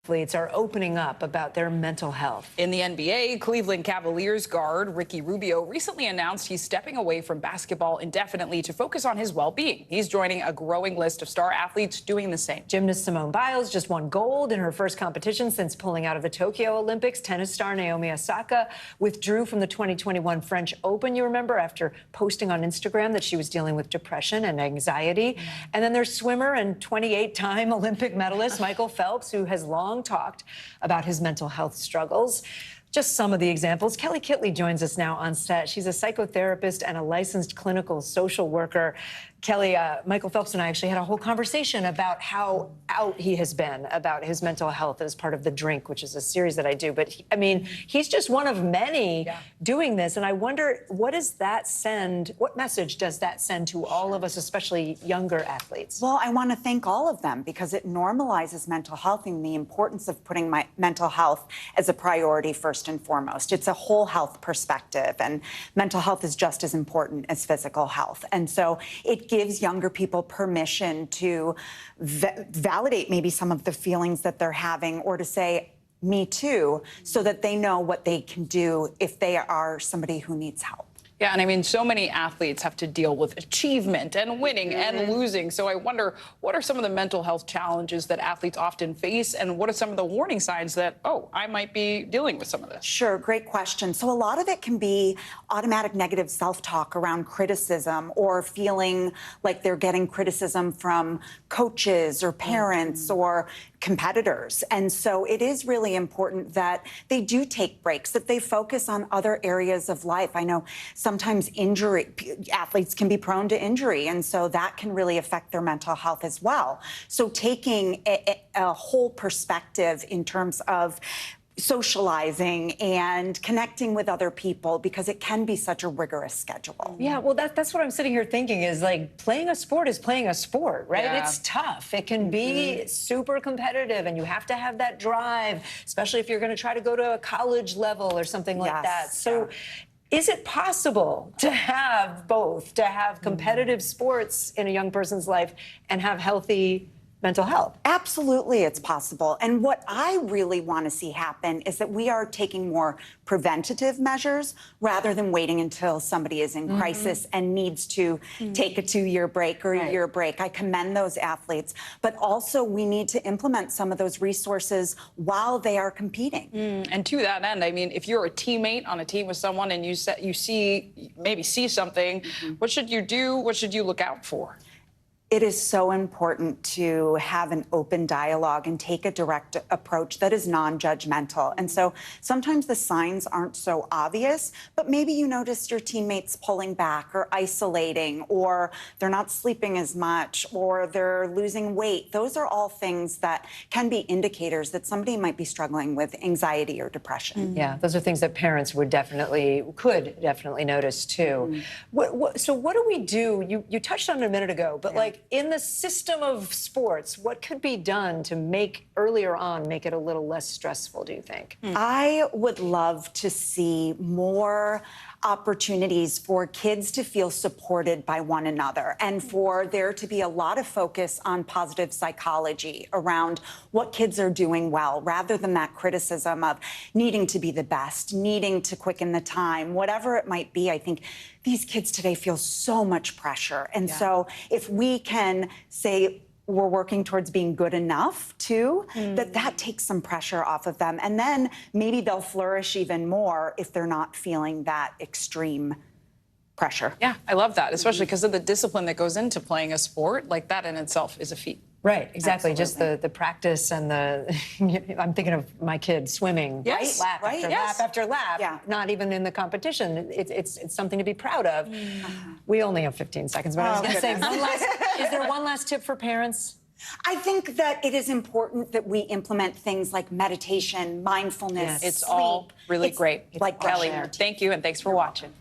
Athletes are opening up about their mental health. In the NBA, Cleveland Cavaliers guard Ricky Rubio recently announced he's stepping away from basketball indefinitely to focus on his well-being. He's joining a growing list of star athletes doing the same. Gymnast Simone Biles just won gold in her first competition since pulling out of the Tokyo Olympics. Tennis star Naomi Osaka withdrew from the 2021 French Open, you remember, after posting on Instagram that she was dealing with depression and anxiety. And then there's swimmer and 28-time Olympic medalist Michael Phelps, who has long talked about his mental health struggles. Just some of the examples. Kelly Kitley joins us now on set. She's a psychotherapist and a licensed clinical social worker. Kelly, Michael Phelps and I actually had a whole conversation about how out he has been about his mental health as part of The Drink, which is a series that I do. But, he's just one of many doing this. And I wonder, what message does that send to all of us, especially younger athletes? Well, I want to thank all of them because it normalizes mental health and the importance of putting my mental health as a priority first and foremost. It's a whole health perspective, and mental health is just as important as physical health. And so it gives younger people permission to validate maybe some of the feelings that they're having, or to say, me too, so that they know what they can do if they are somebody who needs help. Yeah, and so many athletes have to deal with achievement and winning and losing. So I wonder, what are some of the mental health challenges that athletes often face, and what are some of the warning signs that, oh, I might be dealing with some of this? Sure, great question. So a lot of it can be automatic negative self-talk around criticism, or feeling like they're getting criticism from coaches or parents or competitors. And so it is really important that they do take breaks, that they focus on other areas of life. I know sometimes athletes can be prone to injury, and so that can really affect their mental health as well. So taking a whole perspective in terms of socializing and connecting with other people, because it can be such a rigorous schedule. Yeah, well, that's what I'm sitting here thinking is, like, playing a sport is playing a sport, right? Yeah. It's tough. It can be super competitive, and you have to have that drive, especially if you're going to try to go to a college level or something like that. So is it possible to have both, to have competitive sports in a young person's life and have healthy mental health? Absolutely, it's possible. And what I really want to see happen is that we are taking more preventative measures rather than waiting until somebody is in crisis and needs to take a 2-year break or a year break. I commend those athletes, but also we need to implement some of those resources while they are competing. And to that end, if you're a teammate on a team with someone and you see something, what should you do? What should you look out for? It is so important to have an open dialogue and take a direct approach that is non-judgmental. And so sometimes the signs aren't so obvious, but maybe you notice your teammates pulling back or isolating, or they're not sleeping as much, or they're losing weight. Those are all things that can be indicators that somebody might be struggling with anxiety or depression. Yeah, those are things that parents could definitely notice too. So what do we do? You touched on it a minute ago, but in the system of sports, what could be done to make it a little less stressful, do you think? I would love to see more opportunities for kids to feel supported by one another, and for there to be a lot of focus on positive psychology around what kids are doing well, rather than that criticism of needing to be the best, needing to quicken the time, whatever it might be. I think these kids today feel so much pressure. And so if we can say, we're working towards being good enough too, that takes some pressure off of them. And then maybe they'll flourish even more if they're not feeling that extreme pressure. Yeah, I love that, especially because of the discipline that goes into playing a sport. Like, that in itself is a feat. Right, exactly. Absolutely. Just the practice and I'm thinking of my kid swimming, lap after lap, not even in the competition. It's something to be proud of. We only have 15 seconds, but I was going to say, is there one last tip for parents? I think that it is important that we implement things like meditation, mindfulness, It's sleep. all really great. Like Kelly, thank you, and thanks for watching.